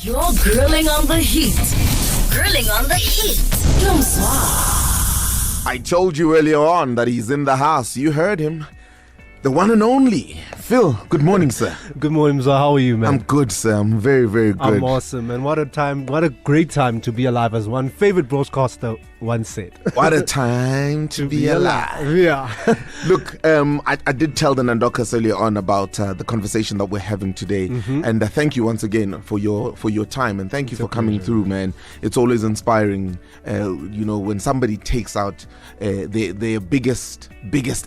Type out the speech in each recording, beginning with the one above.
You're grilling on the heat. Grilling on the heat. I told you earlier on that he's in the house. You heard him. The one and only Phil. Good morning, sir. Good morning, Mzwa. How are you, man? I'm good, sir. I'm very, very good. I'm awesome, man. What a great time to be alive, as one favorite broadcaster once said. What a time to be alive. Yeah. Look, I did tell the Nandokas earlier on about the conversation that we're having today, and thank you once again for your time, and thank you for coming through, man. It's always inspiring, when somebody takes out their biggest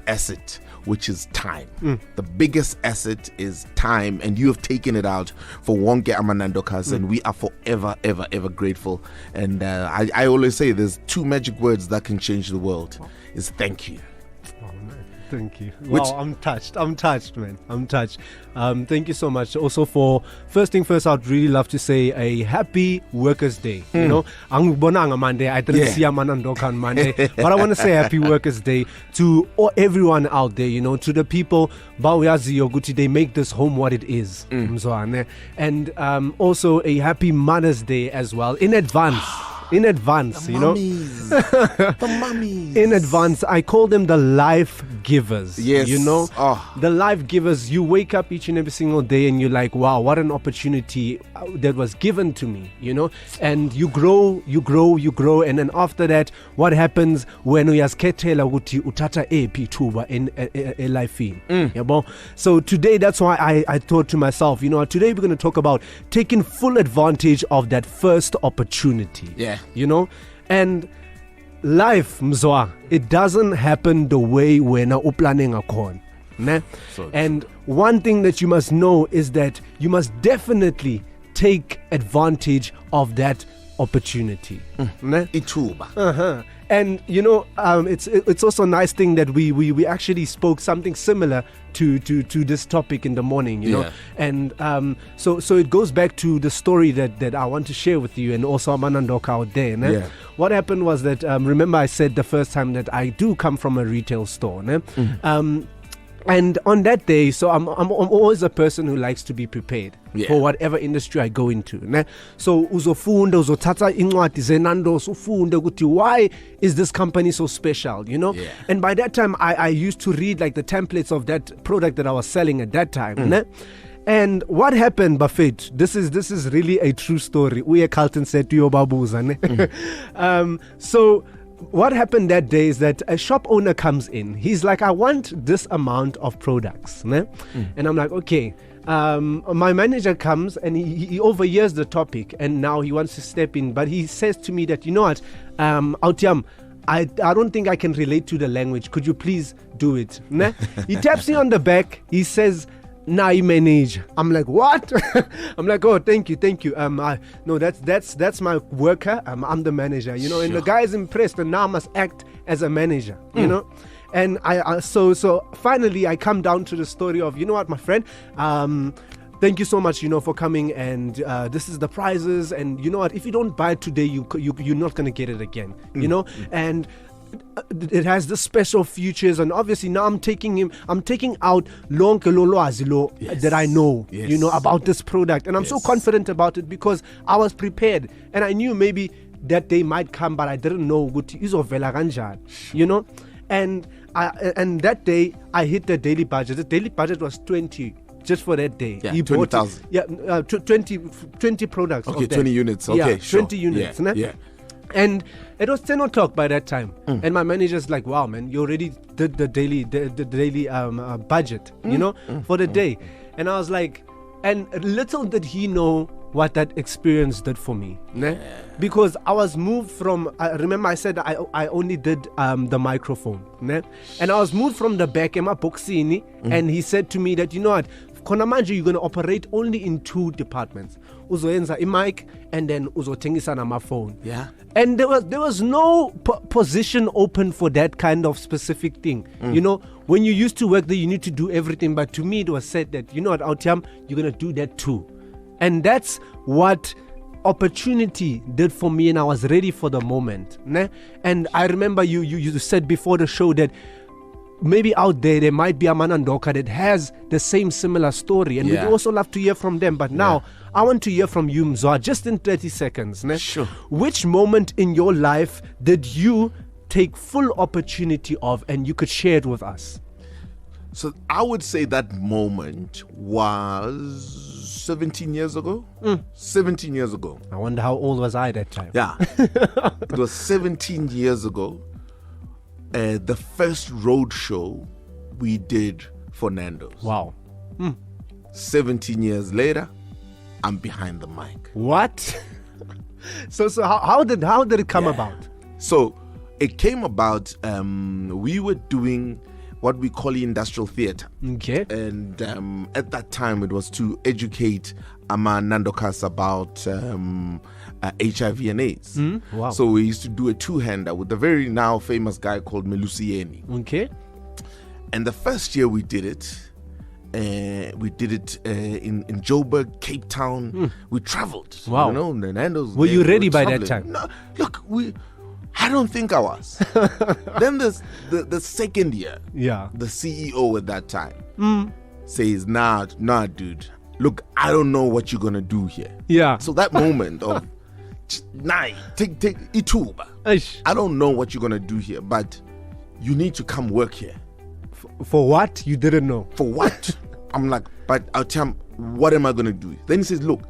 asset, which is time. The biggest asset is time, and you have taken it out for Wonke Amanandokas, and we are forever, ever, ever grateful. And I always say there's two magic words that can change the world. Is thank you. Oh, man. Thank you. Wow, I'm touched, man. I'm touched. Thank you so much. Also, for first thing first, I'd really love to say a happy Workers' Day. You know, Monday. I didn't see Amanandoka on Monday, but I want to say happy Workers' Day to everyone out there. You know, to the people, Bawiazi Yoguti, they make this home what it is. And also a happy Mother's Day as well in advance. In advance, the you know. The mummies. In advance, I call them the life givers. Yes. You know, Oh. the life givers. You wake up each and every single day and you're like, wow, what an opportunity that was given to me, you know. And you grow. And then after that, what happens when uyaskethela ukuthi uthatha ephi ithuba in a life? Yabo. So today, that's why I thought to myself, you know, today we're going to talk about taking full advantage of that first opportunity. Yeah. You know, and life, Mzwa, it doesn't happen the way we're now planning a corn. And one thing that you must know is that you must definitely take advantage of that opportunity. Ithuba. And you know, it's also a nice thing that we actually spoke something similar to this topic in the morning, you know. And so it goes back to the story that I want to share with you, and also Amanandoka out there. What happened was that remember I said the first time that I do come from a retail store. And on that day, so I'm always a person who likes to be prepared for whatever industry I go into. So uzofunda, uzothatha incwadi ze Nandos, ufunde ukuthi why is this company so special, you know? And by that time, I used to read like the templates of that product that I was selling at that time. And what happened, Buffett? This is really a true story. Uye Carlton said to your babuza. So what happened that day is that a shop owner comes in. He's like, I want this amount of products. And I'm like, okay. My manager comes and he overhears the topic, and now he wants to step in. But he says to me that, you know what, Autiam, I don't think I can relate to the language. Could you please do it? He taps me on the back. He says, "Now you manage." I'm like, what? I'm like, oh, thank you. No, that's my worker. I'm the manager, you know. And the guy is impressed, and now I must act as a manager, you know. And so finally I come down to the story of, you know what, my friend, thank you so much, you know, for coming, and this is the prizes, and you know what, if you don't buy it today, you're not gonna get it again, you know. And it has the special features, and obviously now I'm taking out lonke lolwazi that I know, you know, about this product, and I'm so confident about it because I was prepared, and I knew maybe that day might come, but I didn't know ukuthi izovela kanjani, you know. And that day I hit the daily budget. The daily budget was 20 just for that day. He 20,000. 20 products. Okay, 20 units. Okay, 20 units. And it was 10 o'clock by that time. And my manager's like, wow, man, you already did the daily budget, you know, for the day. And I was like, and little did he know what that experience did for me. Because I was moved from, remember I said I only did the microphone. And I was moved from the back in my boxini, and he said to me that, you know what, Konamanje, you're going to operate only in two departments. Uzoenza a mic, and then uzotengisa na my phone. And there was no position open for that kind of specific thing. You know, when you used to work there, you need to do everything. But to me, it was said that, you know what, Autiam, you're going to do that too. And that's what opportunity did for me, and I was ready for the moment. And I remember you said before the show that maybe out there might be a Manandoka that has the same similar story, and we'd also love to hear from them. But now I want to hear from you, Mzwa, just in 30 seconds. Ne? Sure. Which moment in your life did you take full opportunity of, and you could share it with us? So I would say that moment was 17 years ago. 17 years ago. I wonder how old was I that time? Yeah. It was 17 years ago. The first road show we did for Nandos. Wow. 17 years later, I'm behind the mic. What? So how did it come about? So it came about, we were doing what we call industrial theater. Okay. And at that time, it was to educate Nandokas about HIV and AIDS. Wow. So we used to do a two-hander with a very now famous guy called Melusieni. Okay. And the first year we did it in Joburg, Cape Town. We traveled. Wow. You know, the Nandos. Were you ready by that time? No, look, I don't think I was. Then the second year, the CEO at that time says, nah, dude, look, I don't know what you're going to do here. Yeah. So that moment of, take Ithuba. I don't know what you're going to do here, but you need to come work here. For what? You didn't know. For what? I'm like, but I'll tell him, what am I going to do? Then he says, look,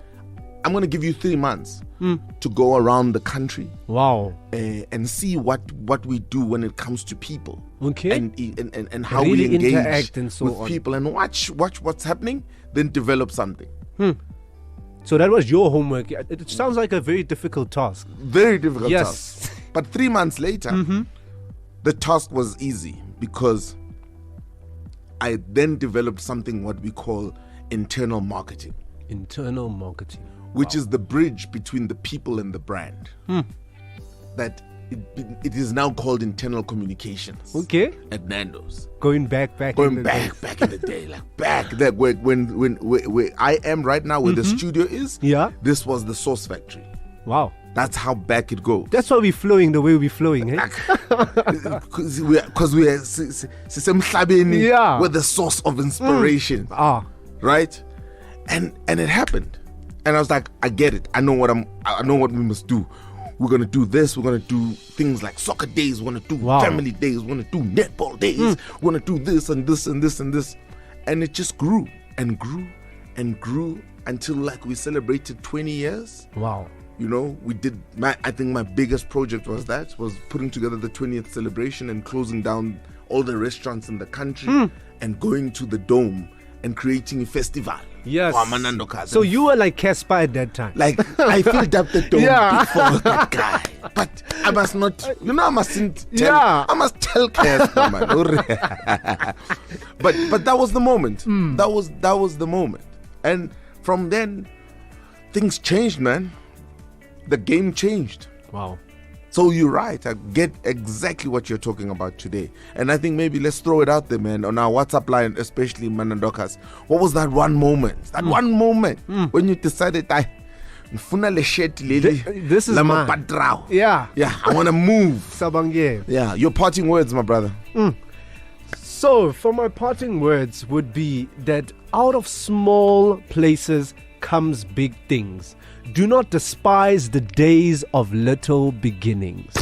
I'm going to give you 3 months to go around the country. Wow. And see what we do when it comes to people. Okay. And how really we engage interact and so with on. people and watch what's happening, then develop something. So that was your homework. It sounds like a very difficult task. Very difficult Yes. task. But 3 months later, the task was easy because I then developed something what we call internal marketing. Internal marketing. Which is the bridge between the people and the brand. That it is now called internal communications. Okay. At Nandos. Going back in the days. back in the day, like back there where I am right now, where the studio is. Yeah. This was the Source Factory. Wow. That's how back it goes. That's why we're flowing the way we're flowing, eh? Because we're Sisemhlabeni, we're the source of inspiration. Right? And it happened. And I was like, I get it. I know what we must do. We're gonna do this. We're gonna do things like soccer days. We're gonna do family days. We're gonna do netball days. We're gonna do this and this and this and this. And it just grew and grew and grew until like we celebrated 20 years. Wow. You know, we did. I think my biggest project was putting together the 20th celebration and closing down all the restaurants in the country and going to the Dome and creating a festival. Yes. For Manandokas. So you were like Casper at that time. Like I filled up the Dome before that guy. But I must not, I mustn't tell. I must tell Casper, man. But that was the moment. That was the moment. And from then, things changed, man. The game changed. Wow. So you're right. I get exactly what you're talking about today. And I think maybe let's throw it out there, man, on our WhatsApp line, especially Manandokas. What was that one moment? That one moment when you decided, this is mine. Yeah. Yeah, I want to move. Sabange. Yeah, your parting words, my brother. So, for my parting words would be that out of small places comes big things. Do not despise the days of little beginnings.